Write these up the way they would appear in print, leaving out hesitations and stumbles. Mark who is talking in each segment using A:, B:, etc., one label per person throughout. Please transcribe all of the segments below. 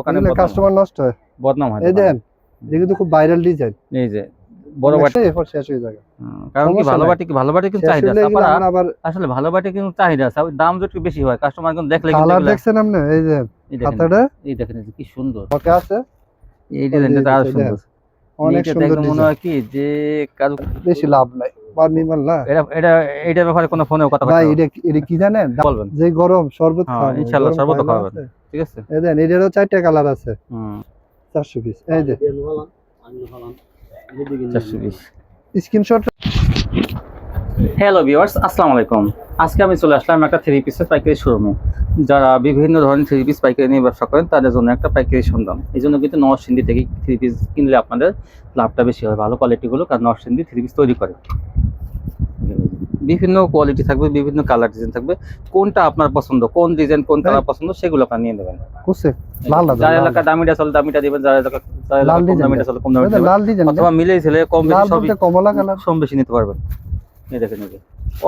A: দোকানে
B: কাস্টমার নষ্ট হয়,
A: বদনাম হয়।
B: এই দেন দেখি তো খুব ভাইরাল ডিজাইন,
A: এই যে বড় বাটি
B: এরপর শেষ হয়ে যাবে।
A: কারণ কি ভালো বাটি কিন্তু চাহিদা আছে
B: আবার
A: আসলে ভালো বাটি কিন্তু চাহিদা আছে, দাম যদি বেশি হয় কাস্টমার কিন্তু দেখলে কিন্তু
B: কালার দেখছেন আপনি, এই যে খাতাটা
A: এই দেখেন কি সুন্দর
B: ওকে আছে,
A: এই ডিজাইনটা আরো সুন্দর,
B: অনেক সুন্দর
A: দেখে মনে হয় কি যে কাজ
B: বেশি লাভ নাই পারমিমাল না।
A: এটার ব্যাপারে কোনো ফোনেও কথা
B: ভাই এটা কি জানেন,
A: বলবেন
B: যে গরম শরবত খাওয়াবো,
A: ইনশাআল্লাহ শরবত খাওয়াবেন, ঠিক আছে।
B: এই দেন এটারও 4টা কালার আছে, 420 এই যে
A: 420
B: স্ক্রিনশট।
A: হ্যালো ভিউয়ার্স, আসসালামু আলাইকুম। আজকে আমি চলে আসলাম একটা 3 পিসের পাইকারি শোরুমে। যারা বিভিন্ন ধরনের 3 পিস পাইকারি নিয়ে ব্যবসা করেন তাদের জন্য একটা পাইকারি সন্ধান। এই জন্য কিন্তু নরসিংদী থেকে 3 পিস কিনলে আপনাদের লাভটা বেশি হয়, ভালো কোয়ালিটিগুলো, কারণ নরসিংদী 3 পিস তৈরি করে। বিভিন্ন কোয়ালিটি থাকবে, বিভিন্ন কালার ডিজাইন থাকবে, কোনটা আপনার পছন্দ, কোন ডিজাইন কোন কালার পছন্দ সেগুলো আপনারা নিয়ে নেবেন। যার এলাকা দামিটা চলে দামিটা দিবেন, যার এলাকা কম দামিটা চলে কম দামিটা দিবেন, অথবা মিলেই ছেলে কম বেশি সবই
B: কমলা কালার
A: কম বেশি নিতে পারবেন। এই দেখেন এই যে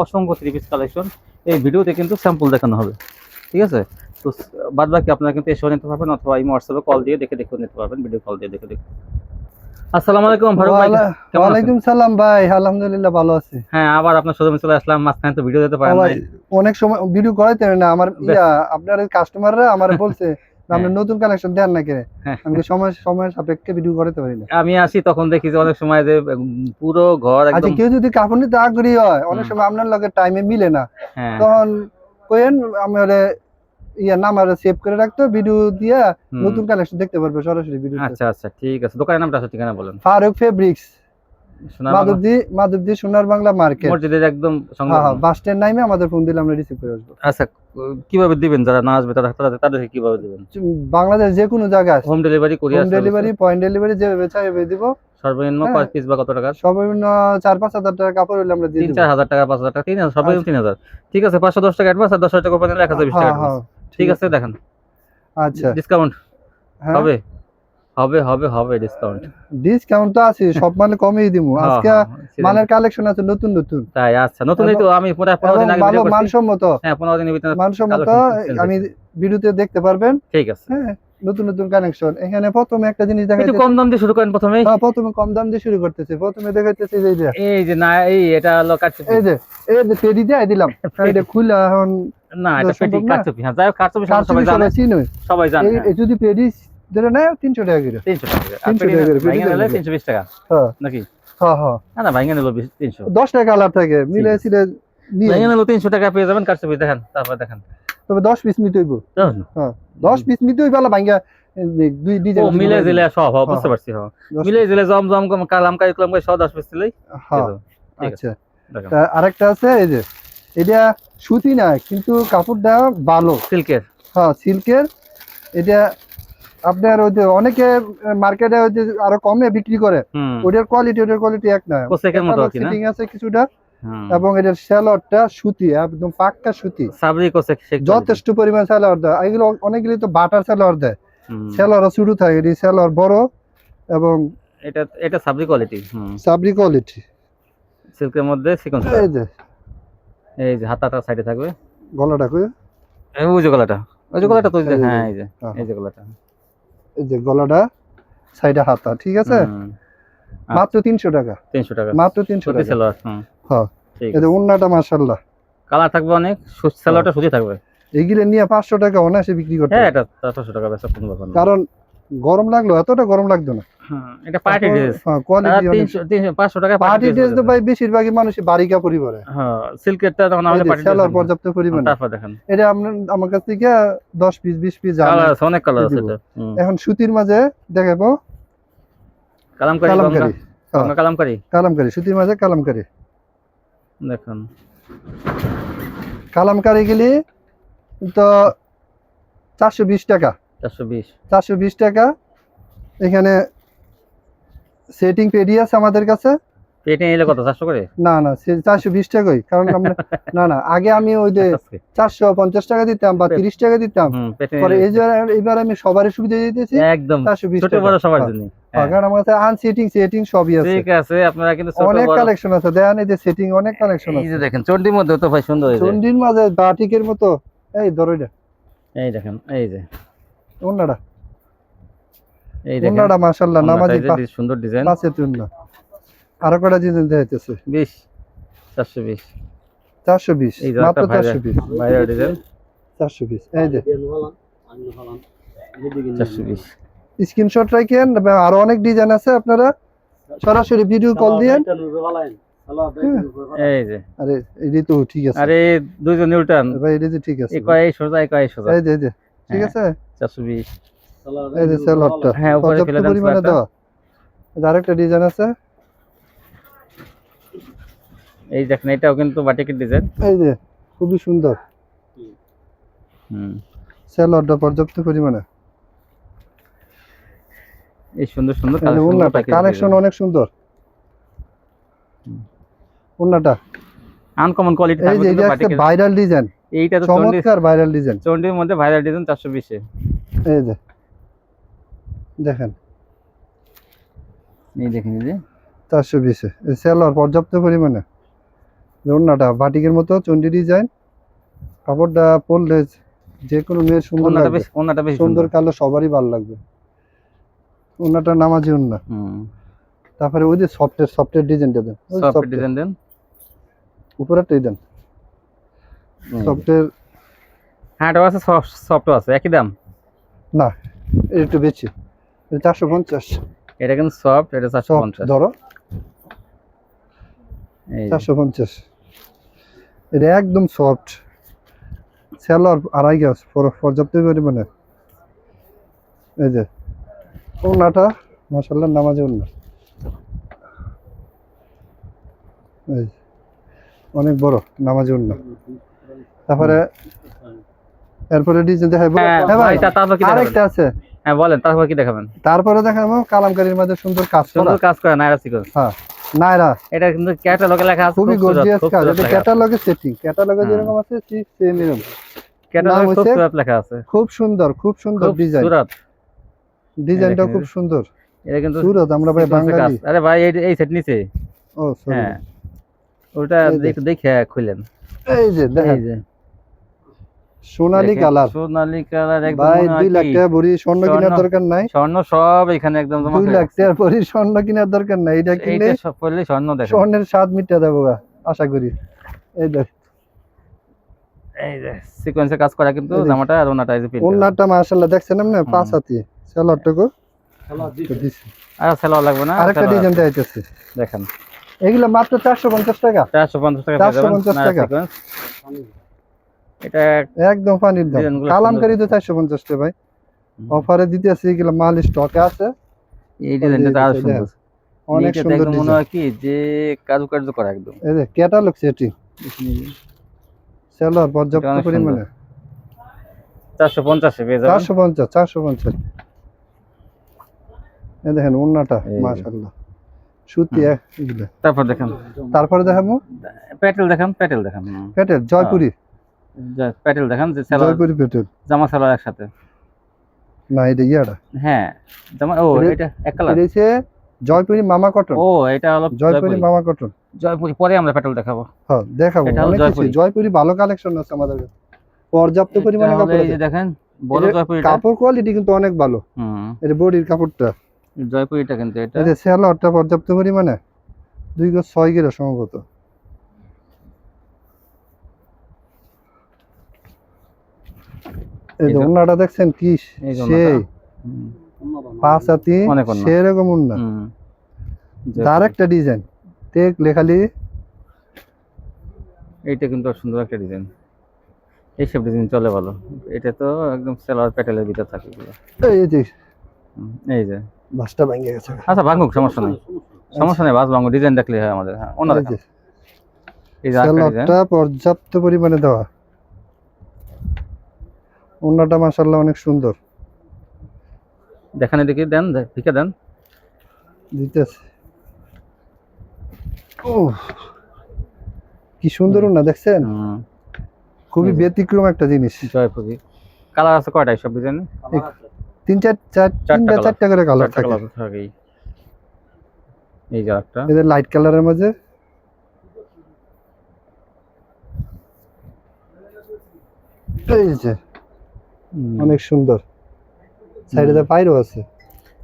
A: অসংখ্য 3 পিস কালেকশন, এই ভিডিওতে কিন্তু স্যাম্পল দেখানো হবে, ঠিক আছে। তো বাদ বাকি আপনারা কিন্তু এসে নিতে পারবেন, অথবা এই হোয়াটসঅ্যাপে কল দিয়ে দেখে নিতে পারবেন, ভিডিও কল দিয়ে দেখে। আসসালামু আলাইকুম ফারুক ভাই,
B: ওয়া আলাইকুম সালাম ভাই, আলহামদুলিল্লাহ ভালো আছি।
A: হ্যাঁ, আবার আপনার শোরুমে চলে আসলাম, মাঝখানে তো ভিডিও দিতে পারেন নাই।
B: অনেক সময় ভিডিও করাইতে না, আমার আপনার কাস্টমাররা আমারে বলছে আপনি নতুন কালেকশন দেন না কেন, আমি সময় সাপেক্ষে ভিডিও করাইতে পারি না।
A: আমি আসি তখন দেখি যে অনেক সময় যে পুরো ঘর একদম।
B: আচ্ছা, কেউ যদি কাপড় নিতে আগ্রহী হয়, অনেক সময় আপনার লগে টাইমে মিলে না, তখন কইেন আমারে নাম্বার সেভ করে রাখতো, ভিডিও দিয়া নতুন কালেকশন দেখতে পারবে সরাসরি ভিডিও।
A: আচ্ছা আচ্ছা, ঠিক আছে। দোকানের নামটা আছে, ঠিকানা বলেন।
B: ফারুক ফেব্রিক্স, মাধবদী সোনার বাংলা মার্কেট,
A: মসজিদের একদম সঙ্গে।
B: হ্যাঁ, বাস স্ট্যান্ড নামে আমাদের ফোন দিলে আমরা রিসিভ করে আসবো।
A: আচ্ছা, কিভাবে দিবেন, যারা না আসবে তাদেরকে কিভাবে দিবেন?
B: বাংলাদেশ যে কোনো জায়গায়
A: home delivery, courier
B: delivery, point delivery যেভাবে চাইবে দিব।
A: সর্বনিম্ন কয় পিস বা কত টাকা?
B: সর্বনিম্ন 4-5 হাজার টাকা কাপড় হলে আমরা দিয়ে দেব।
A: 3-4 হাজার টাকা, 5 হাজার টাকা, 3,000, সর্বনিম্ন 3,000। ঠিক আছে, 510 টাকা অ্যাডভান্স আর 10 টাকা উপরে নিলে 1020 টাকা অ্যাডভান্স। ঠিক আছে, দেখেন।
B: আচ্ছা,
A: ডিসকাউন্ট হবে হবে হবে হবে
B: ডিসকাউন্ট তো আছে, সব মালে কমই দিমু। আজকে মালের কালেকশন আছে নতুন নতুন।
A: তাই? আচ্ছা, নতুনই তো, আমি পুরো 15 দিন আগে ভিডিও করছি।
B: মানসম্মত,
A: হ্যাঁ, 15 দিনের ভিতরে
B: মানসম্মত আমি ভিডিওতে দেখতে পারবেন।
A: ঠিক আছে,
B: হ্যাঁ, নতুন নতুন কালেকশন। এখানে প্রথমে একটা জিনিস দেখাইতেছি,
A: একটু কম দাম দিয়ে শুরু করেন প্রথমে।
B: হ্যাঁ, প্রথমে কম দাম দিয়ে শুরু করতেছি। প্রথমে দেখাইতেছি
A: এই যে, না এটা হলো কাটছবি,
B: এই যে পেডি দিয়ে দিলাম, এটা খুলে এখন
A: না, এটা পেডি কাটছবি। হ্যাঁ, যাই হোক, কাটছবি সবাই জানে, সবাই জানে।
B: এই যদি পেডি ধরে নেয় 300 টাকা করে,
A: 300 টাকা করে, আর পেডি নিলে 320 টাকা।
B: হ্যাঁ
A: নাকি?
B: হ্যাঁ হ্যাঁ,
A: না ভাঙা নিলো 300,
B: 10 টাকা কালার থাকে, মিলে ছিল নিয়ে
A: ভাঙা নিলো 300 টাকা পেয়ে যাবেন। কাটছবি দেখেন, তারপর দেখেন।
B: তবে 10 পিস নিতে হইব। হ্যাঁ, 10 পিস নিতে হইব, ভাঙা দুই ডিজাইন
A: মিলে দিলে সব বুঝতে পারছি। হ্যাঁ, মিলে দিলে জম কালামকারি সব 10 পিস দিলেই।
B: হ্যাঁ, আচ্ছা। আরেকটা আছে, এই যে এটা সুতি না, কিন্তু কাপড়টা ভালো,
A: সিল্কের।
B: হ্যাঁ, সিল্কের। এটা আপনার ওই যে অনেকে মার্কেটে ওই যে আরো কমে বিক্রি করে, ওটার কোয়ালিটি এক না, ফিটিং আছে কিছুটা, এবং এটার সেলরটা সুতি, একদম পাক্কা সুতি,
A: সাবরি কোসে
B: যথেষ্ট পরিমাণ সেলর দেয়। এগুলো অনেকগুলি তো বাটার সেলর দেয়, সেলরও শুরু থাকে, এটি সেলর বড়, এবং
A: এটা সাবরি কোয়ালিটি, সিল্কের মধ্যে সিকোয়েন্স। এই যে হাতাটা সাইডে থাকবে,
B: গলাটা কই,
A: ওই যে গলাটা তো, হ্যাঁ, এই যে গলাটা,
B: এই যে গলাটা সাইডে হাতা, ঠিক আছে। মাত্র 300 টাকা, মাত্র 300 টাকা সেলর। হ্যাঁ, এই যে ওন্নাটা মাশাআল্লাহ
A: কালার থাকবে অনেক, সেলরটা সুতি থাকবে।
B: এইগুলো নিয়ে 500 টাকা অনায়াসে বিক্রি করতে।
A: হ্যাঁ, এটা 500 টাকা বেচা কোনো ব্যাপার না,
B: কারণ গরম লাগলো, এতটা গরম লাগতো না।
A: এটা পার্টি ড্রেস।
B: হ্যাঁ, কোয়ালিটি
A: 500 টাকা
B: পার্টি ড্রেস তো ভাই বেশিরভাগই মানুষ বাড়ি কাপড়ই পরে।
A: হ্যাঁ, সিল্কেরটা তখন আমাদের পার্টি ড্রেস
B: সেলর পর্যাপ্ত পরিমাণে।
A: তারপর দেখেন,
B: এটা আমার কাছ থেকে 10 পিস 20 পিস জানা
A: আছে, অনেক কালার আছে এটা।
B: এখন সুতির মাঝে দেখাবো কালামকারী, সুতির মাঝে কালামকারী
A: দেখুন।
B: কালামকারী গেলে তো 420 টাকা, 420 টাকা। এখানে সেটিং পেডি আছে আমাদের কাছে।
A: পেটে নিলে কত? 400 করে?
B: না 420 টাকাই, কারণ আমরা না আগে আমি ওই যে 450 টাকা দিতাম বা 30 টাকা দিতাম, পরে এইবার আমি সবারই সুবিধা দিতেছি
A: একদম 420 ছোট বড় সবার জন্য।
B: কারণ আমার কাছে সেটিং সবই আছে।
A: ঠিক আছে, আপনারা কিন্তু ছোট বড়
B: অনেক কালেকশন আছে, দেখেন এই যে সেটিং অনেক কালেকশন আছে।
A: এই যে দেখেন, চন্ডির মধ্যে তো ভাই সুন্দর হয়েছে,
B: চন্ডির মাঝে বাটিকের মতো। এই ধরো এটা,
A: এই দেখেন, এই যে
B: ওন্নাটা
A: এই দেখেন
B: ওন্নাটা মাশাআল্লাহ নামাজি
A: সুন্দর ডিজাইন
B: পাঁচে তুন্না আরো কটা ডিজাইন দেখাইতেছে
A: 20 420
B: 420
A: এই
B: মাত্র
A: একটা
B: 420
A: ভাইরাল ডিজাইন
B: 420 এই যে
A: 420
B: স্ক্রিনশট রাখেন আরো অনেক ডিজাইন আছে আপনারা সরাসরি ভিডিও কল দিয়েন
A: এই যে
B: আরে এই তো ঠিক আছে
A: আরে দুইজন উল্টান
B: ভাই এই যে ঠিক আছে
A: এই কয় সোজা এই কয় সোজা
B: এই যে ঠিক আছে
A: 420
B: এই যে সেলরটা
A: হ্যাঁ উপরে ফেলে দেন
B: পরিমাণে দাও আরেকটা ডিজাইন আছে
A: এই দেখেন এটাও কিন্তু বাটিকের ডিজাইন
B: এই যে খুবই সুন্দর সেলরটা পর্যাপ্ত পরিমাণে
A: এই সুন্দর সুন্দর
B: কালেকশন অনেক সুন্দর ওন্নাটা
A: আনকমন কোয়ালিটি
B: এই যে এটা একটা ভাইরাল ডিজাইন
A: এইটা তো
B: চমৎকার ভাইরাল ডিজাইন
A: চন্ডির মধ্যে ভাইরাল ডিজাইন 420 এ
B: এই যে দেখেন
A: এই দেখেন এই যে
B: 420 এ সেলর পর্যাপ্ত পরিমাণে ওন্নাটা বাটিকের মতো চন্ডি ডিজাইন কাপড়টা পরলে যে কোনো মেয়ের সুন্দর লাগবে
A: ওন্নাটা বেশ
B: সুন্দর কালো সবারই ভালো লাগবে ওন্নাটা নামাজি ওন্না তারপরে ওই যে সফটের ডিজাইনটা দেন
A: সফট ডিজাইন দেন
B: উপরেরটাই দেন সফটের
A: হ্যাঁটাও আছে সফটও আছে একই দাম
B: না এটা একটু বেশি 450
A: এটা কিন্তু সফট এটা 450
B: ধরো 450 এটা একদম সফট সেলর আড়াই গজ পর্যাপ্ত পরিমাণে এই যে ওন্নাটা মাশাআল্লাহ নামাজি ওন্না এই অনেক বড় নামাজি ওন্না তারপরে এরপরে ডিজাইন দেখাবো হ্যাঁ ভাই
A: তারপর কি
B: আরেকটা আছে
A: হ্যাঁ বলেন তারপর কি দেখাবেন
B: তারপরে দেখাবো কালামকারীর মধ্যে সুন্দর কাজ করা
A: নাইরা সিকোয়েন্স
B: হ্যাঁ নাইরা
A: এটা কিন্তু ক্যাটালগে লেখা আছে
B: খুবই গর্জিয়াস কাজ এটা ক্যাটালগে সেটিং ক্যাটালগে যেরকম আছে ঠিক সেম এরকম
A: ক্যাটালগে খুব সুন্দর লেখা আছে
B: খুব সুন্দর ডিজাইন
A: সুরাত
B: ডিজাইনটা খুব সুন্দর
A: এটা কিন্তু
B: সুরাত আমরা ভাই বাঙালি
A: আরে ভাই এই সেট নিচে
B: ও সরি
A: হ্যাঁ ওটা দেখে খুলেন
B: এই যে দেখেন
A: এই যে
B: সোনালী কালার
A: একদম
B: ভাই 2 লাখ টাকা ভরি স্বর্ণ কেনার দরকার নাই
A: স্বর্ণ সব এখানে একদম
B: 2 লাখ টাকা ভরি স্বর্ণ কেনার দরকার নাই এটা কিনলে
A: সব পড়লে স্বর্ণ দেখেন
B: স্বর্ণের স্বাদ মিটা দেবো আশা করি এই দেখ
A: এই যে সিকোয়েন্সে কাজ করা কিন্তু জামাটা আর ওনাটা এই যে প্রিন্ট
B: ওনাটা মাশাআল্লাহ দেখছেন আপনি পাঁচ হাতি সেলরটাকো দিছি
A: আর সেলর লাগবে না
B: আরেকটা ডিজাইন দেখাইতেছি
A: দেখেন
B: এগুলা মাত্র 450 টাকা
A: 450 টাকা পেয়ে যাবেন
B: 450 টাকা
A: এটা
B: একদম ফানির দাম কালামকারী তো 450 টাকা ভাই অফারে দিতেছি এগুলা মাল স্টকে আছে
A: এই ডিজাইনটা আরো সুন্দর
B: অনেক সুন্দর
A: মনে হয় কি যে কারুকার্য করা একদম
B: এই যে ক্যাটালগ সেটি সেলর পর্যাপ্ত পরিমাণে
A: 450 এ পেয়ে যাবেন
B: 450 এই দেখেন ওন্নাটা মাশাআল্লাহ সুতি এগুলা তারপরে দেখাবো
A: প্যাটেল দেখেন
B: প্যাটেল জয়পুরি
A: প্যাটেল দেখেন যে সেলর
B: জয়পুরি প্যাটেল
A: জামা সেলর একসাথে
B: না এটা ইয়াটা
A: হ্যাঁ জামা এটা এক কালার
B: এটা হচ্ছে জয়পুরি মামা কটন
A: এটা হলো
B: জয়পুরি মামা কটন
A: জয়পুরি পরে আমরা প্যাটেল দেখাবো
B: হ্যাঁ দেখাবো অনেক কিছু জয়পুরি ভালো কালেকশন আছে আমাদের কাছে পর্যাপ্ত পরিমাণে কাপড় আছে
A: এই যে দেখেন বড় জয়পুরিটা
B: কাপড় কোয়ালিটি কিন্তু অনেক ভালো এর বডির কাপড়টা
A: জয়পুরিটা কিন্তু এটা
B: এই যে সেলরটা পর্যাপ্ত পরিমাণে 2 গজ 6 গিরা সম্ভবত এই যে ওন্নাটা দেখছেন কি সেই পাঁচ হাতি সেরকম ওন্না আরেকটা ডিজাইন টেক লেখালি
A: এইটা কিন্তু সুন্দর একটা ডিজাইন এইসব ডিজাইন চলে ভালো এটা তো একদম সেলর প্যাটেলের ভিতর থাকে এই যে
B: বাসটা ভেঙে গেছে
A: আচ্ছা ভাঙুক সমস্যা নেই বাস ভাঙুক ডিজাইন দেখলে হয় আমাদের হ্যাঁ ওনা দেখেন এই যে
B: সেলরটা পর্যাপ্ত পরিমাণে দেওয়া ওন্নাটা মাশাআল্লাহ অনেক সুন্দর
A: দেখেন এদিকে দেন ভিকে দেন
B: দিতেছে ও কি সুন্দর ওন্না দেখছেন খুবই ব্যতিক্রম একটা জিনিস
A: জয়পুরি কালার আছে কয়টা সব ডিজাইনে
B: 4টা করে কালার থাকে
A: এই যে একটা
B: এই যে লাইট কালারের মাঝে এই যে অনেক সুন্দর সাইডে পাইরও আছে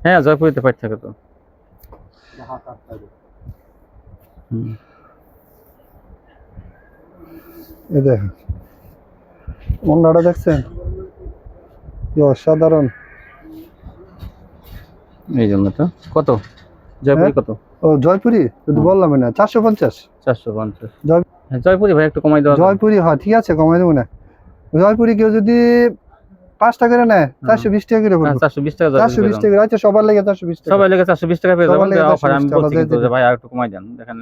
A: হ্যাঁ জয়পুরিতে পাইট থাকে তো। হুম।
B: এই দেখেন ওন্নাটা দেখছেন কি অসাধারণ।
A: এই জন্য তো কত জয়পুরি কত?
B: ও জয়পুরি যদি বললাম না 450।
A: 450 জয়পুরি ভাই একটু কমাই দেওয়া যায়?
B: জয়পুরি হয় ঠিক আছে কমাই দেবো না। জয়পুরি কেউ যদি 5 টাকা করে নেয় 420 টাকা করে পড়বে।
A: 420 টাকা
B: 420 টাকা আচ্ছা সবার লাগে 420 টাকা।
A: সবাই লেগে 420 টাকা পেয়ে যাবেন। অফার আমি বলছি কিন্তু যে ভাই আর একটু কমাই দেন দেখেন।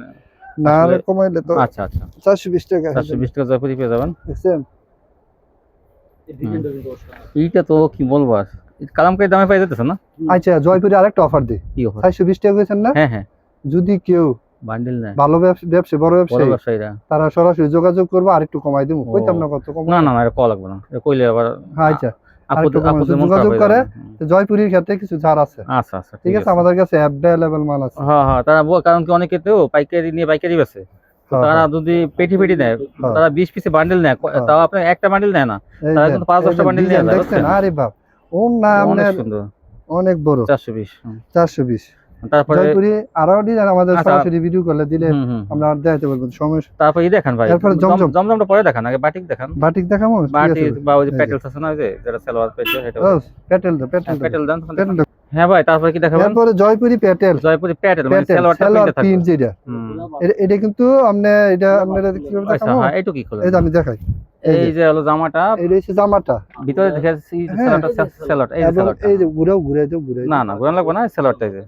B: না আর কমাইলে তো
A: আচ্ছা আচ্ছা
B: 420 টাকা
A: 420 টাকা জয়পুরি পেয়ে যাবেন।
B: দেখছেন
A: এইটা তো কি বলবো আর কালামকারী দামে পাই যেতেছে না।
B: আচ্ছা জয়পুরে আরেকটা অফার দিই।
A: কি অফার?
B: 420 টাকা কইছেন না?
A: হ্যাঁ হ্যাঁ
B: যদি কেউ
A: বান্ডেল নেয়
B: ভালো ব্যবসা বড়
A: বড়
B: ব্যবসায়ী
A: ব্যবসায়ীরা
B: তারা সরাসরি যোগাযোগ করবে আর একটু কমাই দেবো।
A: ও।
B: কইতাম না কত কম।
A: না না না এটা কল লাগবে না, এটা কইলে আবার
B: আচ্ছা
A: আপত্তি আপত্তি মন খারাপ
B: যোগাযোগ
A: হয়ে
B: করে
A: যাবে।
B: জয়পুরের ক্ষেত্রে কিছু ছাড় আছে।
A: আচ্ছা আচ্ছা
B: ঠিক আছে আমাদের কাছে অ্যাভেলেবল মাল আছে।
A: হ্যাঁ হ্যাঁ তারা কারণ কি অনেকে তো পাইকারি নিয়ে পাইকারি বেচে, তো
B: হ্যাঁ,
A: তারা
B: হ্যাঁ।
A: যদি পেটি পেটি নেয়
B: হ্যাঁ।
A: তারা 20 পিসে বান্ডেল নেয়,
B: হ্যাঁ।
A: তাও আপনি একটা বান্ডেল নেয় না,
B: এই
A: তারা
B: দেন,
A: কিন্তু 5-10টা
B: এই
A: বান্ডেল নিয়ে
B: ডিজাইন
A: যায়
B: দেখছেন?
A: বুঝছেন?
B: আরে বাপ ওর না
A: অনেক
B: আপনার
A: সুন্দর
B: অনেক বড়
A: 420
B: 420।
A: তারপরে
B: জয়পুরি আরো ডিজাইন আমাদের
A: আচ্ছা।
B: সরাসরি ভিডিও করলে দিলে আমরা দেখাতে পারবো সমস্যা।
A: তারপরে দেখেন ভাই
B: এরপরে জমজম।
A: জমজমটা পরে দেখান, আগে বাটিক দেখান।
B: বাটিক দেখাবো ঠিক আছে
A: বাটিক বা ওই যে
B: এই যে।
A: প্যাটেলস আছে না ওই যে যেটা সালোয়ার পেটে এটা
B: ও প্যাটেল দাও প্যাটেল দাও
A: প্যাটেল দেন তখন
B: প্যাটেল
A: দেখান।
B: দাও।
A: হ্যাঁ ভাই তারপরে কি দেখাবেন?
B: এরপরে জয়পুরি প্যাটেল
A: জয়পুরি প্যাটেল মানে
B: প্যাটেল
A: সালোয়ারটা
B: সালোয়ার
A: প্রিন্টে
B: প্রিন্ট
A: থাকবে।
B: যেটা এটা কিন্তু আপনি এটা আপনারা কিভাবে
A: আচ্ছা
B: দেখাবো
A: হ্যাঁ এইটু কি খোলেন?
B: এই যে আমি দেখাই
A: এই যে হলো জামাটা
B: এটা হচ্ছে জামাটা
A: ভিতরে দেখেছি
B: হ্যাঁ।
A: সালোয়ারটা সালোয়ার এই যে
B: এবং
A: সালোয়ারটা
B: এই যে ঘুরাও ঘুরাই দাও ঘুরাই
A: না না গোলান লাগবে না সালোয়ারটা এই যে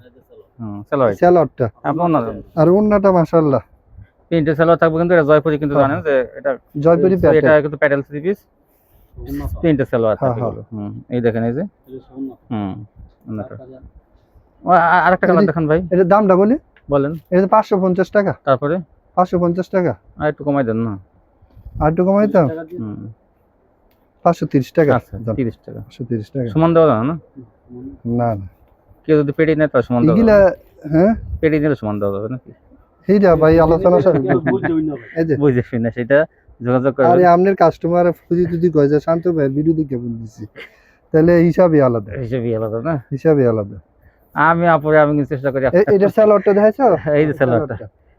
A: সালোয়ার
B: সালোয়ারটা
A: আপনার না
B: আর ওন্নাটা মাশাআল্লাহ
A: প্রিন্টের সালোয়ার থাকবে কিন্তু এটা জয়পুরি কিন্তু
B: হ্যাঁ।
A: জানেন যে এটা
B: জয়পুরি
A: এটা
B: প্যাটেল
A: কিন্তু প্যাটেল থ্রি পিস প্রিন্টের সালোয়ার
B: হ্যাঁ,
A: থাকে
B: হ্যাঁ।
A: এগুলো। এই দেখেন এই যে অন্যটা। আরেকটা কালার দেখান ভাই
B: এটার দামটা বলি
A: বলেন।
B: এটা 550 টাকা
A: তারপরে
B: 550 টাকা
A: আর একটু কমাই দেন না।
B: আর একটু কমাই দাও 530 টাকা
A: আচ্ছা 30 টাকা
B: 530 টাকা
A: সমান দেওয়া যাবে না?
B: না না
A: কেউ যদি পেটি নেয় তার সমান দেওয়া
B: এগুলা
A: যাবে?
B: হ্যাঁ
A: পেটি নিলে সমান দেওয়া যাবে নাকি?
B: এইটা ভাই আলোচনা এই যে
A: বুঝেছি না সেটা যোগাযোগ
B: আরে
A: করবেন।
B: আপনার কাস্টমার ফুজি যদি কয় যে শান্ত ভাই ভিডিও দেখে বলতেছি তাহলে হিসাবই আলাদা
A: হিসেবে আলাদা না।
B: হিসাবই আলাদা
A: আমি আপুরে আমি কিন্তু চেষ্টা করি
B: এটা স্যালাডটা দেখাইছো
A: এই যে সালোয়ারটা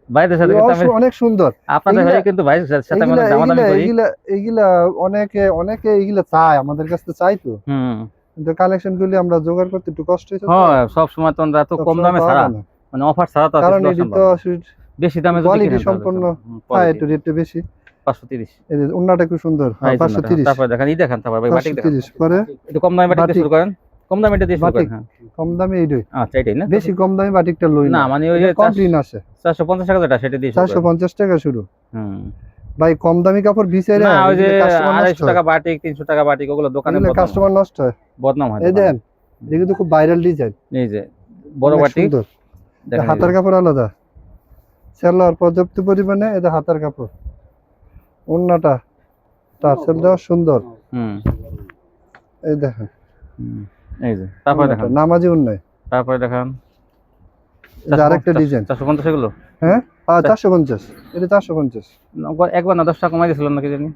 A: ভাইদের সাথে কিন্তু আমি
B: অনেক সুন্দর
A: আপনাদের ভাই কিন্তু ভাইদের সাথে আমি দামাদামি করি।
B: এগুলা অনেকে এগুলা চায় আমাদের কাছে তো চাই তো কিন্তু কালেকশন গুলি আমরা জোগাড় করতে একটু কষ্ট হয়েছে তো।
A: হ্যাঁ সব সময় তো আমরা তো
B: সব
A: কম
B: সময়
A: দামে
B: পাওয়া
A: ছাড়া
B: যায় না।
A: মানে অফার ছাড়া তো
B: কারণ
A: আসলে
B: এটি
A: সম্ভব
B: তো
A: না। বেশি দামে যদি
B: কোয়ালিটি
A: কিনেন তাহলে
B: সম্পন্ন
A: quality।
B: একটু রেটটা বেশি
A: 530
B: এই যে ওন্নাটা খুব সুন্দর
A: হ্যাঁ, এই জন্য
B: 530
A: তারপরে দেখেন এই দেখেন তারপর ভাই বাটিক দেখেন
B: 530 পরে
A: একটু কম দামে বাটিক দিয়ে
B: বাটিক।
A: শুরু করেন, কম দামে এটা দিয়ে শুরু
B: বাটিক।
A: করেন। হ্যাঁ
B: কম দামে এইটাই
A: আচ্ছা এটাই না
B: বেশি কম দামে বাটিকটা লই
A: না মানে ওই যে
B: কমপ্লিন আছে
A: 450 টাকা যেটা সেটা দিয়ে শুরু করেন।
B: 450 টাকা শুরু
A: হুম
B: ভাই কম দামি কাপড় ভিসাইরা
A: না ওই যে
B: কাস্টমার নষ্ট
A: 250 টাকা বাটিক 300 টাকা বাটিক ওগুলো দোকানে
B: হয় কাস্টমার নষ্ট হয়
A: বদনাম হয়।
B: এই দেন দেখি তো খুব ভাইরাল ডিজাইন
A: এই যে বড় বাটিক দেখেন
B: হাতার কাপড় আলাদা সেলার পর্যাপ্ত পরিমাণে এটা হাতার কাপড় ওন্নাটা টার্সেল দেওয়া সুন্দর এই দেখেন
A: এই যে তারপরে দেখেন
B: নামাজি উন্নয়
A: তারপরে দেখেন
B: আরেকটা ডিজাইন
A: 450 এগুলো
B: হ্যাঁ 450 এটা 450
A: একবার না 10 টাকা কমাই দিয়েছিলাম নাকি জানি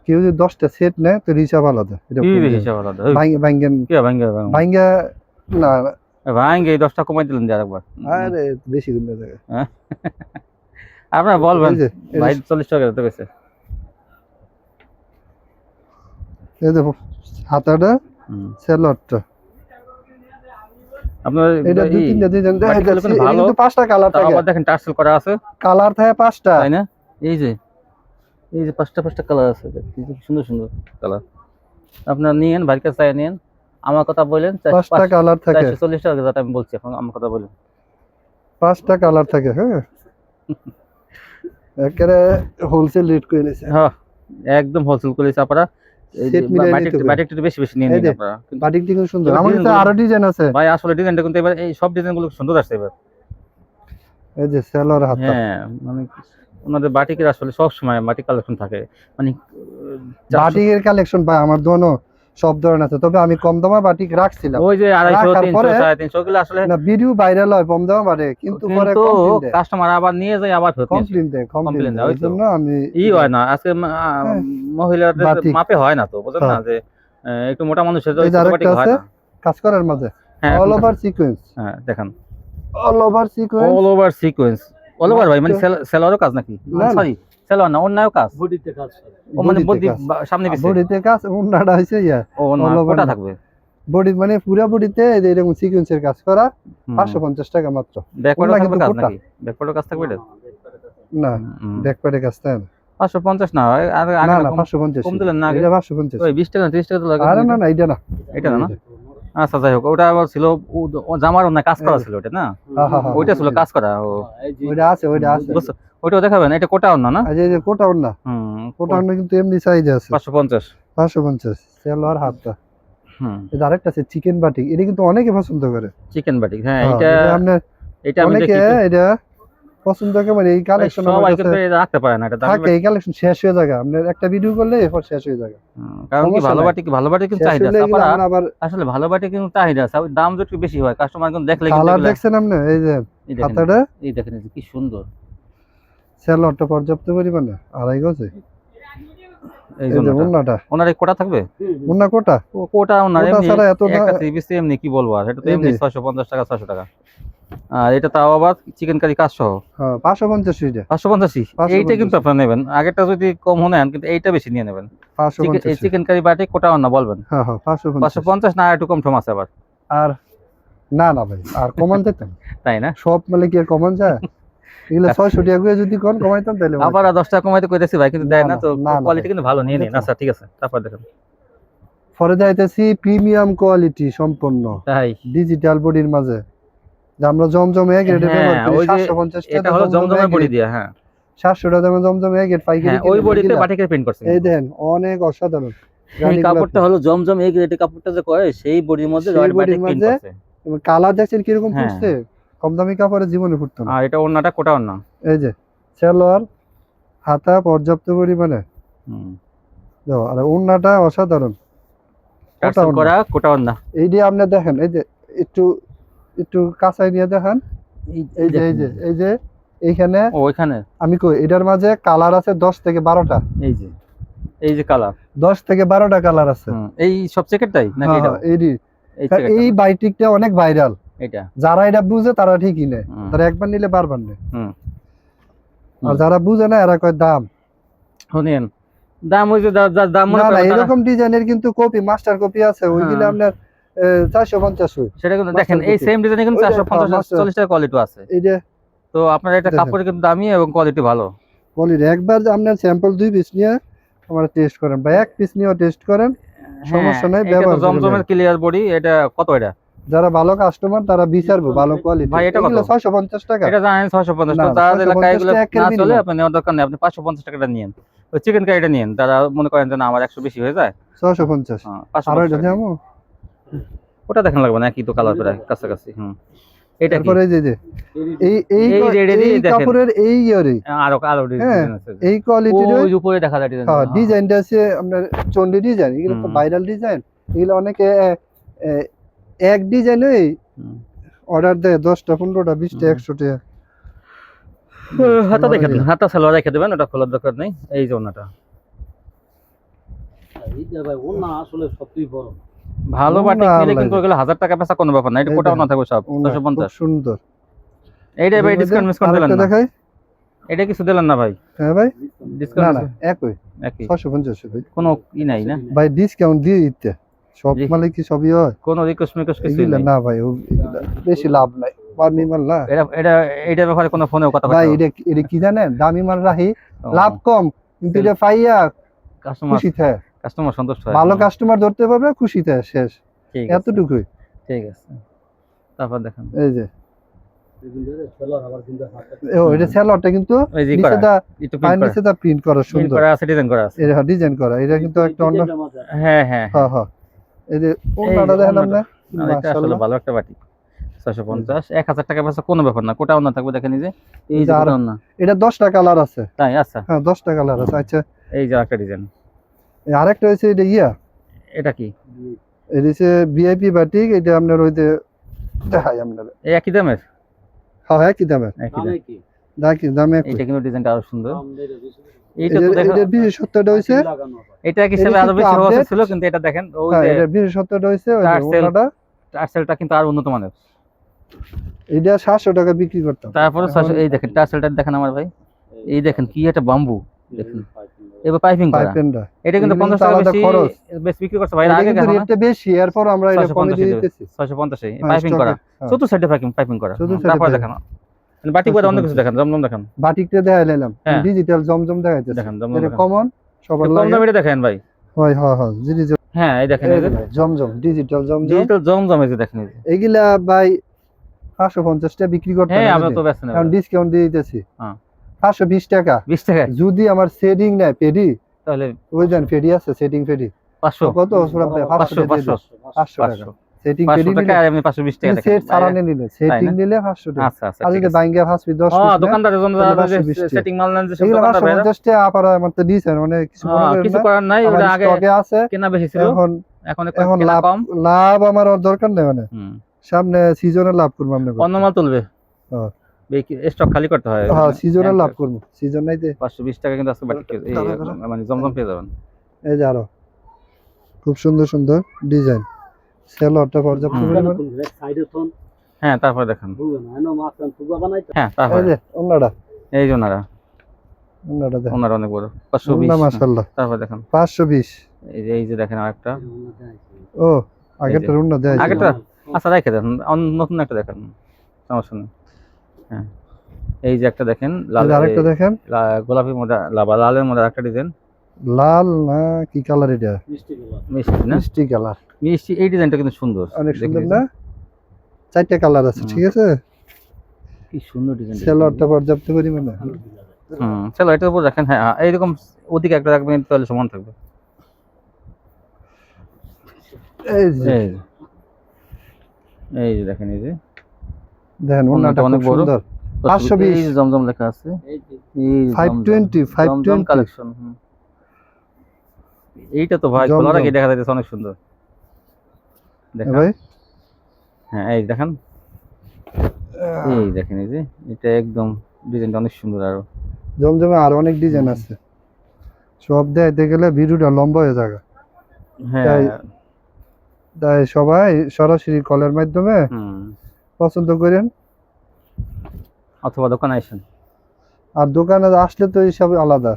B: কেউ যদি 10টা সেট নেয় তো হিসাব আলাদা এটা
A: কি হিসাব আলাদা
B: ভাঙ্গেন
A: কি ভাঙ্গা
B: ভাঙ্গা না
A: ভাঙ্গে এই 10 টাকা কমাই দিলেন যে আরেকবার
B: আরে বেশি গুণ জায়গা
A: আপনারা বলবেন
B: এই যে
A: ভাই 40 টাকা দিতে গেছে
B: এই দেখো হাতাটা সেলরটা
A: আপনার
B: এটা দুই তিনটা ডিজাইন
A: বাটিক গুলো কিন্তু ভালো।
B: কিন্তু 5টা কালার
A: তাও
B: থাকে
A: আবার দেখেন টার্সেল করা আছে
B: কালার থাকে 5টা
A: তাই না এই যে 5টা কালার আছে কি সুন্দর সুন্দর কালার আপনারা নিয়েন বাড়ির কাছে চাই নিয়েন আমার কথা বলেন
B: 5টা কালার থাকে
A: 440 টাকা যেটা আমি বলছি এখন আমার কথা বলেন
B: 5টা কালার থাকে হ্যাঁ একেবারে হোলসেল রেট করে নিছে
A: হ্যাঁ একদম হোলসেল করে আপনারা
B: সেট মিলাই নিতে হবে।
A: বাটিক একটু বেশি বেশি নিয়ে নিন আপনারা
B: বাটিকটি খুব সুন্দর
A: এবার
B: আমার কাছে
A: ডিজাইনগুলো-
B: আরো ডিজাইন আছে
A: ভাই আসলে ডিজাইনটা কিন্তু এবার এই সব ডিজাইনগুলো সুন্দর আসছে এবার
B: এই যে সেলর হাতা
A: হ্যাঁ মানে ওনাদের বাটিকের আসলে সব সময় বাটিক কালেকশন থাকে মানে
B: বাটিকের কালেকশন ভাই আমার দোনো সব ধরনের আছে তবে আমি কম দামে বাটিক রাখছিলাম
A: ওই যে 250
B: রাখার
A: 300
B: পরে-
A: 350 গুলো আসলে
B: না ভিডিও ভাইরাল হয় কম দামে বাড়ে কিন্তু পরে
A: কিন্তু
B: কমপ্লেইন দেয়
A: কাস্টমার আবার নিয়ে যায় আবার ফেরত নিয়ে আসে।
B: কমপ্লেইন দেয়
A: complain দেয়, ওই
B: এই
A: তো।
B: জন্য আমি
A: ই হয় না আজকে মহিলাদের
B: বাটিক।
A: মাপে হয় না তো বুঝেন না
B: হ্যাঁ।
A: যে একটু মোটা মানুষের
B: এই যে
A: ছোট
B: আরেকটা
A: বাটিক হয়
B: আছে
A: না
B: কাজ করার মাঝে
A: হ্যাঁ
B: অল ওভার সিকোয়েন্স,
A: হ্যাঁ দেখেন
B: all over sequence,
A: all over sequence, all over ভাই মানে সেলোয়ারও কাজ নাকি?
B: না, না।
A: সরি সেলোয়ার না, অন্যও কাজ,
C: বডিতে কাজ করে।
A: ও মানে
B: বডিতে
A: বডি
B: কাজ।
A: সামনে পিছে
B: বডিতে কাজ, ওন্নাটা হইছে ইয়া
A: ও না
B: all over
A: কোটা
B: না।
A: থাকবে।
B: বডি মানে পুরো বডিতে এরকম সিকোয়েন্সের কাজ করা,
A: হুম।
B: 550 টাকা মাত্র।
A: ব্যাকওয়ার্ডও
B: ওন্না
A: থাকবে
B: কিন্তু
A: কাজ
B: কোটা।
A: নাকি? ব্যাকওয়ার্ডও কাজ থাকবে এটা?
B: না, ব্যাকপ্যাডে কাজ তাই না?
A: 550 না, আর
B: না,
A: আগে
B: না,
A: কম
B: 550
A: কম দিলেন না আগে?
B: এটা 550।
A: ওই 20 টাকা 30 টাকা তো লাগে।
B: আরে না, না, এটা না,
A: এটা না? আচ্ছা যাই হোক, ওটা আবার ছিল জামার অন্য কাজ করা ছিল ওটা না?
B: হ্যাঁ, হ্যাঁ, হ্যাঁ,
A: ওইটা ছিল কাজ করা। ও
B: ওইটা আছে, ওইটা আছে।
A: বুঝছো, ওইটাও দেখাবেন, এটা কোটা অন্য না?
B: এই যে কোটা ওন্না,
A: হুম,
B: কোটা ওন্না কিন্তু এমনি সাইজে আছে
A: 550।
B: 550 সেলোয়ার হাতটা।
A: হুম,
B: এটা আরেকটা আছে চিকেন বাটিক, এটা কিন্তু অনেকে পছন্দ করে।
A: চিকেন বাটিক, হ্যাঁ
B: হ্যাঁ,
A: এটা
B: আপনার
A: এটা আমি
B: অনেকে
A: দেখি
B: এটা পছন্দ করে, মানে এই কালেকশন
A: সব
B: আমার
A: আইটেম
B: কাছে
A: রাখতে পারে না এটা দামি
B: থাকে, এই কালেকশন শেষ হয়ে যায়, আপনার একটা ভিডিও করলে এরপর শেষ হয়ে যায়।
A: কারণ কি
B: সমস্যা
A: ভালো বাটি কিন্তু
B: শেষ
A: চাহিদা
B: হলে
A: আছে
B: এগুলো
A: আপনারা,
B: আমরা আবার
A: আসলে ভালো বাটি কিন্তু চাহিদা আছে, দাম যদি একটু বেশি হয় কাস্টমার কিন্তু দেখলে কিন্তু
B: কালার
A: এগুলা-
B: দেখছেন আপনি, এই যে
A: এই দেখেন,
B: হাতাটা
A: এই দেখেন এই যে কি সুন্দর,
B: সেলোয়ারটা পর্যাপ্ত পরিমাণে, আড়াই গজে।
A: এই
B: এই যে
A: জন্য
B: ওন্নাটা,
A: ওনার এই কোটা থাকবে,
B: ওন্না কোটা,
A: কোটা ওনার
B: কোটা
A: এমনি
B: ছাড়া এত না।
A: একটা থ্রি পিস এমনি কি বলবো, আর এটা তো
B: এই
A: এমনি
B: যে।
A: 650 টাকা 600 টাকা, আর এটা তাও আবার চিকেন কারি কাজ সহ
B: হ্যাঁ 550 এটা,
A: 550।
B: 550
A: এইটা কিন্তু আপনারা নেবেন, আগেরটা যদি কম নেন কিন্তু এইটা বেশি নিয়ে নেবেন। এই
B: 550।
A: চিকেন কারি বাটি কোটা না বলবেন
B: হ্যাঁ, হ্যাঁ, 550।
A: 550 না, আর একটু কম ঠম আছে আবার,
B: আর না, না ভাই, আর কমান দিতেন
A: তাই না?
B: সব মানে কি আর কমান যায়? এগুলো 600 টাকা করে যদি কোন কমাইতাম তাহলে
A: আবার 10 টাকা কমাইতে কইতেছি ভাই, কিন্তু
B: না,
A: দেয় না তো,
B: না, না,
A: কোয়ালিটি
B: ভাই।
A: কিন্তু ভালো নিয়ে নিন।
B: দেখো।
A: আচ্ছা ঠিক আছে, তারপর দেখেন।
B: পরে যাইতেছি প্রিমিয়াম কোয়ালিটি সম্পন্ন
A: তাই
B: ডিজিটাল বডির মাঝে, যে আমরা জমজমে গ্রেডে
A: হ্যাঁ,
B: ব্যবহার করি,
A: ওই যে
B: 750
A: এটা হলো জমজমের বডি দিয়া, হ্যাঁ
B: 700 টাকা দামে জমজমে গ্রেড পাইকারি
A: হ্যাঁ, ওই বডিতে বাটিকের প্রিন্ট করছে।
B: এই দেন অনেক অসাধারণ।
A: এই
B: রানী
A: কাপড়টা
B: গোলাপি।
A: হলো জমজম এই গ্রেডের কাপড়টা যে করে সেই বডির মধ্যে
B: সেই
A: রয়্যাল বাটিক
B: বডির
A: প্রিন্ট
B: মধ্যে
A: করছে।
B: এবং কালার দেখছেন কিরকম
A: হ্যাঁ।
B: ফুটছে, কম দামি কাপড়ে জীবনে ফুটতো না।
A: আর এটা ওন্নাটা কোটা ওন্না।
B: এই যে সেলোয়ার হাতা পর্যাপ্ত পরিমাণে দাও, আর ওন্নাটা অসাধারণ।
A: কাস্টম
B: ওন্না।
A: করা কোটা ওন্না।
B: এই যে আপনি দেখেন, এই যে একটু একটু কাঁচাই নিয়ে দেখেন, এই যে এই যে এই যে এইখানে
A: ও ওইখানে
B: আমি কই এটার মাঝে কালার আছে 10 থেকে 12টা,
A: এই যে কালার
B: 10 থেকে 12টা কালার আছে।
A: এই সব জ্যাকেটটাই নাকি এটা?
B: হ্যাঁ,
A: এই
B: এই বাইটিকটা অনেক ভাইরাল,
A: এটা
B: যারা এটা বুঝে তারা ঠিকই নেয়, তারা একবার নিলে বারবার নেয়। আর যারা বুঝে না এরা কয় দাম।
A: শুনেন দাম ওই যে দাম মনে
B: না, না,
A: করেন তারা-
B: এরকম ডিজাইনের কিন্তু কপি মাস্টার কপি আছে, ওইগুলো আপনার 450 হয়।
A: সেটা কিন্তু দেখেন
B: মাস্টার
A: এই
B: কপি।
A: সেম ডিজাইনে কিন্তু
B: ওই যে
A: 450
B: মাস্টার।
A: 40 টাকা কোয়ালিটি আছে।
B: এই যে
A: তো আপনার এটা
B: দেখেন।
A: কাপড় কিন্তু দামি এবং কোয়ালিটি ভালো।
B: কোয়ালিটি একবার আপনার স্যাম্পল 2 পিস নিয়ে আমরা টেস্ট করেন, বা এক পিস নিয়েও টেস্ট করেন, সমস্যা নাই,
A: হ্যাঁ, এটা
B: ব্যবহার
A: তো
B: করে
A: জমজমের
B: নেন।
A: Clear body. এটা কত এটা?
B: যারা ভালো কাস্টমার তারা বিচারবো ভালো কোয়ালিটি।
A: ভাই, এটা কত?
B: 650 টাকা।
A: এটা জানেন 650।
B: না,
A: তো যাদের এলাকায়
B: 650
A: এগুলো
B: টাকা
A: না
B: minimum।
A: চলে আপনি নেওয়ার দরকার নেই, আপনি 550 টাকাটা নিয়েন। ওই চিকেন কারিটা নিয়েন, তারা মনে করেন যে না আমার 100 বেশি হয়ে যায়।
B: 650।
A: হ্যাঁ,
B: আর
A: 550
B: ওইটা
A: টাকা।
B: দামও
A: ওটা দেখেন লাগবে না, একই তো কালার প্রায় কাছাকাছি। এটা কি?
B: তারপরে এই যে এই এই
A: এই যে এটা দিয়ে
B: এই
A: দেখেন।
B: কাপড়ের এই ইয়ারে
A: আরো আরো
B: হ্যাঁ,
A: ডিজাইন আছে।
B: এই কোয়ালিটির
A: ওই উপরে দেখা যায় ডিজাইন।
B: হ্যাঁ, ডিজাইনটা আছে আপনার চন্ডি ডিজাইন, এগুলো তো
A: হুম।
B: Viral design. এগুলো অনেকে এক ডিজাইনে অর্ডার দেয় 10টা 15টা 20টা 100 টাকা।
A: হাতা দেখেন, হাতা সালোয়ার রেখে দেবেন, ওটা খোলার দরকার নেই। এই যে ওনাটা
C: এইটা ভাই ওন্না আসলে সবচেয়ে বড়।
A: ভালো
B: ওন্না
A: বাটিক নিলে
B: আল্লাহ
A: কিন্তু
B: রে।
A: ওগুলো 1000 টাকা পেছা কোনো ব্যাপার না। এটা
B: এই
A: কোটাও
B: দেখেন।
A: না থাকবে সব
B: ওন্না খুব
A: 650।
B: সুন্দর।
A: এইটা ভাই ডিসকাউন্ট মিসকাউন্ট দিলেন
B: আরেকটা
A: না?
B: দেখাই।
A: এটা কিছু দিলেন না ভাই?
B: হ্যাঁ ভাই, না,
A: ডিসকাউন্ট
B: না, একই
A: একই
B: 650 ভাই।
A: কোনো ই নাই না?
B: ভাই ডিসকাউন্ট দিয়ে দিতে সব
A: জি।
B: মালে কি সবই হয়?
A: কোনো রিকোয়েস্ট মিকোয়েস্ট কিছু
B: এগুলা
A: নাই?
B: না ভাই, এগুলা বেশি লাভ নাই, দামি মাল না
A: এটা এটা এইটার ব্যাপারে কোনো ফোনেও কথা
B: ভাই।
A: বলতে
B: এটা এটা কি জানেন, দামি মাল রাখি লাভ কম, কিন্তু এটা পাইয়া
A: কাস্টমার
B: খুশি থাকে,
A: সন্তুষ্ট হয়।
B: ভালো কাস্টমার ধরতে পারবে, খুশি থাকে, শেষ
A: ঠিক আছে,
B: এতটুকুই।
A: ঠিক আছে। তারপর দেখেন
B: এই যে
C: কিন্তু সেলার আবার কিন্তু হাতে
B: এটা সেলরটা কিন্তু
A: এই যে
B: নিচে
A: করা
B: দা
A: একটু
B: পায়ের
A: প্রিন্ট
B: নিচে দা প্রিন্ট করা
A: প্রিন্ট
B: সুন্দর,
A: করা আছে, ডিজাইন করা আছে।
B: এটা ডিজাইন করা, এটা কিন্তু একটা অন্য।
A: হ্যাঁ হ্যাঁ
B: হ্যাঁ, হ্যাঁ, এই যে ওন্নাটা দেখেন আপনি,
A: আর এটা আসলে
B: মাশাআল্লাহ।
A: ভালো একটা বাটি। 650 1000 টাকা পেছা কোনো ব্যাপার না। কোটাও না থাকবে দেখেন, এই যে এই যে
B: আর-
A: কোটাও না।
B: এটা 10টা কালার আছে।
A: তাই আচ্ছা,
B: হ্যাঁ, 10টা কালার আছে। আচ্ছা,
A: এই যে একটা ডিজাইন।
B: এই আরেকটা হচ্ছে এটা
A: এটা কি?
B: এটা হচ্ছে ভিআইপি বাটিক। এটা আপনার ওই যে দেখাই আপনার,
A: এই একই দামের?
B: হ্যাঁ, একই দামের,
A: একই দাম।
C: কি
B: দেখি দামে একই।
A: এটা কিন্তু ডিজাইনটা আরো সুন্দর।
C: দাম দেয় বেশি
A: এইটা তো দেখো,
B: এটার বিশেষত্বটা হইছে,
C: লাগানো হয়।
A: এটা হিসেবে
B: এটা
A: আরো
B: একটু
A: বেশি হওয়া
B: update।
A: ছিল, কিন্তু এটা দেখেন ওই
B: হ্যাঁ,
A: যে
B: এটার বিশেষত্বটা হইছে ওই যে
A: Tarsal।
B: ওন্নাটা
A: টার্সেলটা কিন্তু আর উন্নত মানের।
B: এটা 700 টাকা বিক্রি করতাম।
A: তারপরে এই দেখেন টার্সেলটা দেখেন আমার ভাই, এই দেখেন কি একটা বাম্বু দেখেন, এবার পাইপিং করা।
B: পাইপেনটা
A: এটা কিন্তু
B: এগুলো
A: 50
B: তো
A: টাকা
B: আলাদা
A: বেশি
B: খরচ।
A: বেশ বিক্রি করছে ভাই
B: এটা
A: আগে
B: কিন্তু
A: কেন না
B: রেটটা বেশি, এরপর আমরা এটা কমে
A: 650
B: দিয়ে দিতেছি।
A: 650
B: হ্যাঁ,
A: পাইপিং করা,
B: হ্যাঁ।
A: চতুর্থ সাইডে পাইপিং করা।
B: চতুর্থ সাইডে
A: তারপরে
B: পাইপিং।
A: দেখেন বাটিক বাদ অন্য কিছু দেখেন, জমজম দেখেন,
B: বাটিকটা দেখাইলাম,
A: হ্যাঁ।
B: ডিজিটাল জমজম দেখাইতেছে।
A: দেখেন জমজম
B: এটা
A: দেখেন,
B: কমন সবার
A: কম
B: লাগে।
A: দামে এটা দেখেন ভাই।
B: হয় হয় হয় ডিজিটাল।
A: হ্যাঁ এই দেখেন এই যে
B: জমজম ডিজিটাল জমজম।
A: ডিজিটাল জমজম এই যে দেখেন এই যে।
B: এগুলা ভাই 550 টাকা বিক্রি করতে
A: হ্যাঁ
B: হবে।
A: আমরা তো ব্যস্ত না
B: এখন ডিসকাউন্ট দিয়ে দিতেছি।
A: হ্যাঁ
B: 520 টাকা।
A: 20 টাকা
B: যদি আমার সেটিং নাই পেডি,
A: তাহলে
B: ওই দেন পেডি আছে, সেটিং পেডি
A: 500
B: কত? 500
A: 500
B: টাকা সেটিং পেডি
A: 500 টাকা
B: নিলে।
A: আর এমনি 520 টাকা দেখেন
B: সেট সারানে নিলে, সেটিং নিলে 500 টাকা।
A: আচ্ছা আচ্ছা
B: আর
A: ঠিক
B: যদি
A: আছে।
B: বাইঙ্গা 5 পিস 10
A: ও
B: পিস
A: দোকানদারের জন্য
B: তাহলে
A: যারা যে
B: 520 টাকা।
A: সেটিং মাল নেন যে সব
B: এগুলো
A: দোকানদার ভাইরা
B: 550 টাকা আপনারা আমাকে দিয়েছেন, মানে কিছু মনে করেন
A: কিছু
B: না।
A: করার নাই,
B: আমার
A: ওটা আগে
B: স্টকে আছে।
A: কেনা বেশি ছিল,
B: এখন
A: এখন
B: এখন
A: কেনা
B: লাভ
A: কম।
B: লাভ আমার আর দরকার নেই, মানে
A: হুম
B: সামনে সিজনে লাভ করবো আমরা।
A: অন্য মাল তুলবে,
B: হ্যাঁ।
A: স্টক খালি করতে হয়।
B: হ্যাঁ সিজনে লাভ করবো, সিজন নাই যে।
A: 520 টাকা কিন্তু আজকে বাটিক এই মানে জমজম পেয়ে যাবেন।
B: এই যে আরো খুব সুন্দর সুন্দর ডিজাইন, সেলরটা পর্যাপ্ত পরিমাণ।
C: সাইডে থন
A: হ্যাঁ তারপর দেখেন,
C: বুঝবে না এনো মাছ তুবা বানাইতে।
A: হ্যাঁ তারপর
B: এই যে ওন্নাটা,
A: এই যে ওনারা
B: ওন্নাটা দেখেন,
A: ওনারা অনেক বড়
B: ওন্না
A: 520।
B: মাশাআল্লাহ
A: তারপর দেখেন
B: 520।
A: এই যে দেখেন আরেকটা,
B: ও আগেরটা ওন্না দেয়।
A: আগেরটা আচ্ছা রেখে দেন, নতুন একটা দেখেন, সমস্যা নেই। হ্যাঁ এই যে একটা দেখেন লাল,
B: আরেকটা দেখেন
A: গোলাপি মধ্যে লালের মধ্যে একটা ডিজাইন,
B: লাল না কি কালার এটা?
C: মিষ্টি কালার।
A: মিষ্টি না
B: মিষ্টি কালার,
A: মিষ্টি। এই ডিজাইনটা কিন্তু সুন্দর,
B: অনেক
A: দেখে
B: সুন্দর
A: নিন।
B: না? 4টা কালার আছে, ঠিক আছে।
A: কি সুন্দর ডিজাইন।
B: সেলরটা পর্যাপ্ত পরিমাণে।
A: চলো এটার উপর রাখেন। হ্যাঁ এইরকম ওদিকে একটা রাখবেন তাহলে সমান থাকবে।
B: এই যে
A: এই যে, এই যে দেখেন, এই যে
B: দেখেন ওন্নাটা
A: অনেক
B: অনেক
A: বড়।
B: সুন্দর। 520
A: এই যে জমজম লেখা আছে, এই
B: 520 520
A: কালেকশন। এইটা তো ভাই খোলার আগে দেখা যাচ্ছে অনেক সুন্দর দেখেন
B: ভাই।
A: হ্যাঁ এই দেখেন, এই দেখেন এই যে এটা একদম ডিজাইনটা অনেক সুন্দর। আরো
B: জমজমে আরো অনেক ডিজাইন আছে, সব দেখতে গেলে ভিডিওটা লম্বা হয়ে যাবে।
A: হ্যাঁ
B: তাই সবাই সরাসরি কলের মাধ্যমে পছন্দ করেন,
A: অথবা দোকানে আসেন।
B: আর দোকানে আসলে তো হিসাব আলাদা।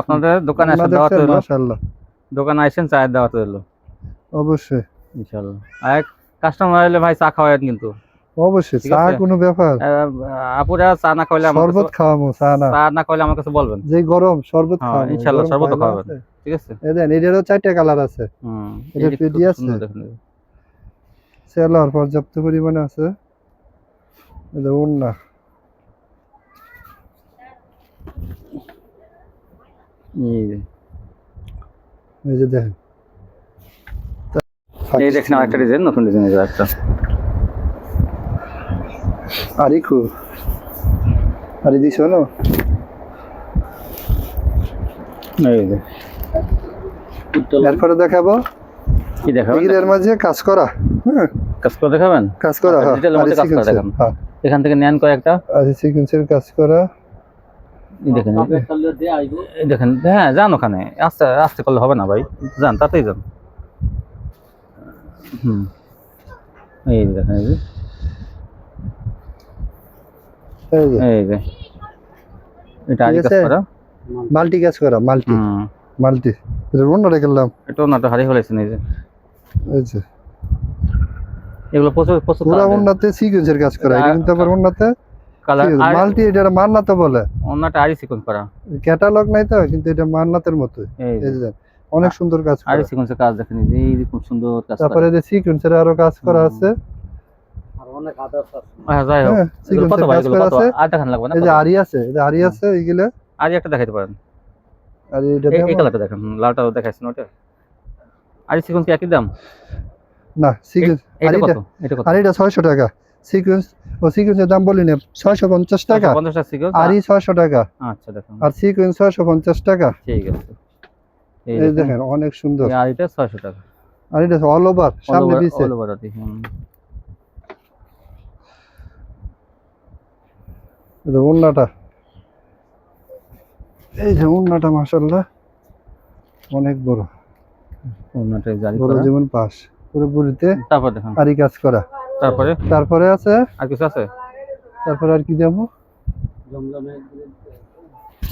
A: আপনাদের দোকানে আসেন, দাওয়াত হলো
B: মাশাআল্লাহ।
A: দোকানে আসেন, চায়ের দাওয়াত হলো
B: অবশ্যই
A: ইনশাআল্লাহ। আর কাস্টমার হলে ভাই চা খাওয়ায়েন কিন্তু,
B: অবশ্যই।
A: ঠিক
B: চা
A: আছে?
B: কোনো ব্যাপার?
A: আপুরা চা না খাইলে আমার
B: শরবত খাওয়াবো, চা না।
A: চা না খাইলে আমার কাছে বলবেন,
B: যে গরম শরবত
A: হ্যাঁ
B: খাওয়াবো
A: ইনশাআল্লাহ
B: গরম
A: শরবত
B: পায়লা
A: খাওয়াবেন,
B: আছে।
A: ঠিক আছে।
B: এই দেন এটারও 4টা কালার আছে। এটা
A: এটা
B: পেডি
A: খুব
B: আছে,
A: সুন্দর দেখেন।
B: সেলর পর্যাপ্ত পরিমাণে আছে। এটা ওন্না, এই যে দেখেন।
A: এই দেখেন আরেকটা ডিজাইন, নতুন ডিজাইন এই যে একটা।
B: আরিকু আরি দিছো না?
A: এই যে
B: এরপরে দেখাবো
A: কি দেখাবেন,
B: এর মাঝে কাজ করা। হ্যাঁ
A: কাজ করে দেখাবেন,
B: কাজ করা।
A: আচ্ছা,
B: হ্যাঁ
A: ডিটেইলের মধ্যে কাজ করা দেখান।
B: হ্যাঁ
A: এখান থেকে নেন কয়েকটা,
B: আর সিকোয়েন্সের কাজ করা।
A: এই দেখেন
C: আপনি তাহলে দে আইবো।
A: এই দেখেন। হ্যাঁ যান ওখানে, আস্তে আস্তে করলে হবে না ভাই, যান তাতেই যান। এই যে দেখেন, এই যে
B: এই যে
A: এই যে এটা আরি কাজ
B: আছে?
A: করা।
B: মাল্টি কাজ করা, মাল্টি মাল্টি। এটা ওন্নাটা গেলাম,
A: এটা ওনাটা হারিয়ে ফেলেছেন। এই যে
B: এই যে
A: এগুলো প্রচুর প্রচুর
B: পুরো ওন্নাতে সিকোয়েন্সের কাজ করা। এটা কিন্তু আবার ওন্নাতে
A: কালার
B: মাল্টি, এটা মান্নাতে বলে।
A: ওনাটা আরি সিকোয়েন্স করা,
B: ক্যাটালগ নাই তো, কিন্তু এটা মান্নাতের মতো।
A: এই
B: এই
A: যে
B: যে অনেক সুন্দর কাজ
A: আরি
B: করা।
A: সিকোয়েন্সের কাজ দেখেন, এই যে এই যে খুব সুন্দর কাজ করা।
B: তারপরে যে সিকোয়েন্সের আরো কাজ করা আছে।
C: আর অনেক আদার্স আছে।
A: হ্যাঁ যাই হোক,
B: হ্যাঁ
A: এগুলো কত
B: সিকোয়েন্সের
A: ভাই,
B: কাজ
A: এগুলো
B: করা
A: কত?
B: আছে।
A: আর দেখান লাগবে না,
B: এই যে আরি আছে, এটা আরি আছে এইগুলা।
A: আরি একটা দেখাইতে পারেন।
B: আর এটা
A: এই
B: দেখো
A: কালারটা দেখেন, লালটাও দেখাইছেন ওটা। আরি সিকোয়েন্স কি একই দাম?
B: না, সিকোয়েন্স
A: এটা
B: আরিটা,
A: কত? এটা কত?
B: আরিটা 600 টাকা। সিকোয়েন্স ও সিকোয়েন্সের দাম বলি না, 650 টাকা।
A: 50 টাকা সিকোয়েন্স,
B: আরি 600 টাকা,
A: আচ্ছা দেখুন
B: আর সিকোয়েন্স 650 টাকা।
A: ঠিক আছে।
B: এই দেখেন অনেক সুন্দর।
A: এই আরিটা 600 টাকা,
B: আরিটা অল ওভার সামনে পিছে।
A: অল ওভার আরি।
B: এটা ওন্নাটা, এই যে ওন্নাটা মাশাআল্লাহ অনেক বড়,
A: ওনাটা জারি
B: বড়
A: করা।
B: যেমন পাশ পুরোপুরিতে
A: তারপর দেখেন
B: আরি কাজ করা। তারপরে আছে
A: আর কিছু আছে?
B: তারপরে আর কি দেবো?
C: জমজমে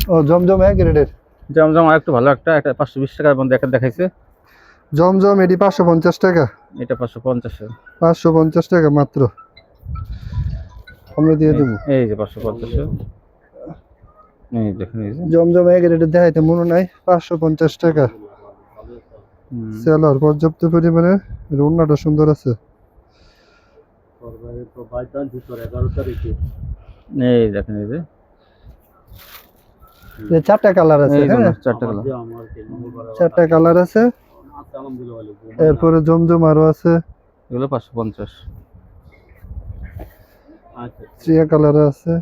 B: ও জমজম এক গ্রেডের।
A: জমজম আর একটু ভালো একটা 520 টাকার মধ্যে একটা দেখাইছে।
B: জমজম এটি 550 টাকা।
A: এটা 550 এর।
B: 550 টাকা মাত্র। আমরা দিয়ে দেবো।
A: এই যে 550 এর। এই দেখেন এই যে
B: জমজম এক গ্রেডের দেখাইতে মনে নাই। 550 টাকা। সেলার পর্যাপ্ত পরিমাণে, রান্নাটা সুন্দর আছে।
C: করবারে তো বাইতান ভিতরে 11 তারিখে
A: এই দেখেন এই যে
B: যে চারটা কালার আছে।
A: এই যে
B: হ্যাঁ
A: চারটা কালার।
C: আমার কি
B: চারটা কালার আছে।
C: আলহামদুলিল্লাহ
B: এরপরে জমজম আরো আছে।
A: এগুলো 550।
C: আচ্ছা
B: ট্রিয়া কালার আছে।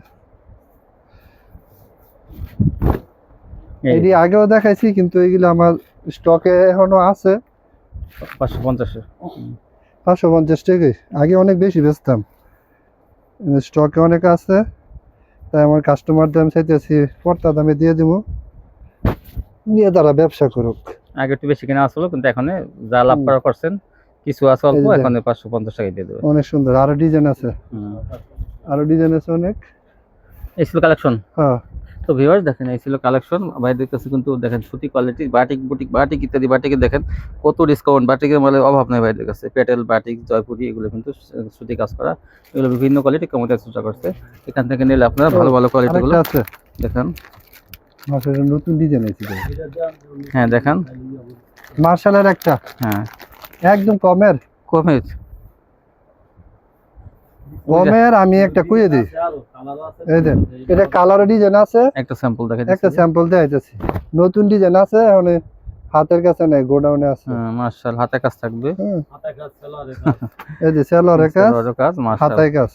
A: এই
B: এটি আগেও দেখাইছি কিন্তু এগুলো আমার স্টকে এখনো আছে।
A: 550 এর।
B: 550 টাকায়। আগে অনেক বেশি বেচতাম, স্টকে অনেক আছে, তাই আমার কাস্টমারদের আমি চাইতেছি পর্তা দামে দিয়ে দিব, নিয়ে তারা ব্যবসা করুক।
A: আগে একটু বেশি কিনা আসলো, কিন্তু এখন যা লাভ করা করছেন কিছু আছে অল্প,
B: এই যে
A: এখন 550 টাকায় দিয়ে দেবে।
B: অনেক সুন্দর, আরো ডিজাইন আছে, আরো ডিজাইন আছে অনেক।
A: এই ছিল কালেকশন।
B: হ্যাঁ
A: তো ভিউয়ার্স দেখেন, এই ছিল কালেকশন ভাইদের কাছে। কিন্তু দেখেন সুতি কোয়ালিটি, বাটিক বুটিক, বাটিক ইত্যাদি, বাটিকে দেখেন কত ডিসকাউন্ট, বাটিকের মালের অভাব নেই ভাইদের কাছে। পেটেল, বাটিক, জয়পুরি, এগুলো কিন্তু সুতি কাজ করা, এগুলো বিভিন্ন কোয়ালিটি কমতে চেষ্টা করছে। এখান থেকে নিলে আপনারা ভালো ভালো কোয়ালিটিগুলো
B: আরেকটা আছে,
A: দেখেন।
B: মার্শালের নতুন ডিজাইন আছে।
A: হ্যাঁ দেখেন,
B: মার্শালের একটা
A: হ্যাঁ
B: একদম কমের,
A: কমে
B: কমের আমি একটা কুইয়ে দিই। এই দেন, এটা কালার ডিজাইন আছে,
A: একটা স্যাম্পল দেখেন,
B: একটা স্যাম্পল দেখাইতেছি। নতুন ডিজাইন আছে, মানে হাতের কাছে নাই, গোডাউনে আছে।
A: মাশাআল্লাহ, হাতে কাজ থাকবে।
C: হাতে কাজ সেলারে
B: এই যে সেলরের কাজ,
A: সেলরের কাজ, মাশাআল্লাহ,
B: হাতায় কাজ,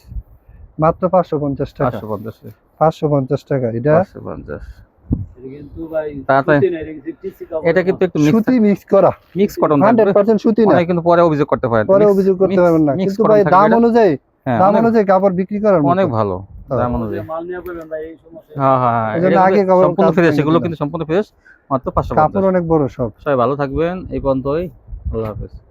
B: মাত্র 550 টাকা।
A: 550
B: 550 টাকা এটা।
A: 550।
C: কিন্তু ভাই
A: তাতে-
C: সুতি নাই, এটা কিন্তু টিসি কাপড়।
A: এটা কিন্তু একটু
B: সুতি মিক্স করা,
A: মিক্স কটন থাকবে,
B: 100% সুতি না।
A: অনেক কিন্তু পরে অভিযোগ করতে পারেন,
B: পরে অভিযোগ করতে পারবেন না, কিন্তু ভাই দাম অনুযায়ী,
A: হ্যাঁ
B: দাম
A: অনেক-
B: অনুযায়ী কাপড় বিক্রি করার মতো।
A: অনেক ভালো
B: হ্যাঁ।
A: দাম অনুযায়ী।
C: মাল নিয়ে করবেন ভাই এই সমস্যা।
A: হ্যাঁ হ্যাঁ হ্যাঁ,
B: এজন্য
A: এটা
B: আগে
A: কিন্তু
B: কাপড়
A: সম্পূর্ণ
B: কাজ
A: ফ্রেশ,
B: ভেঙে
A: এগুলো
B: দিলাম।
A: কিন্তু সম্পূর্ণ ফ্রেশ, মাত্র
B: কাপড়
A: 550।
B: অনেক বড় সব।
A: সবাই ভালো থাকবেন এই পর্যন্তই, আল্লাহ হাফেজ।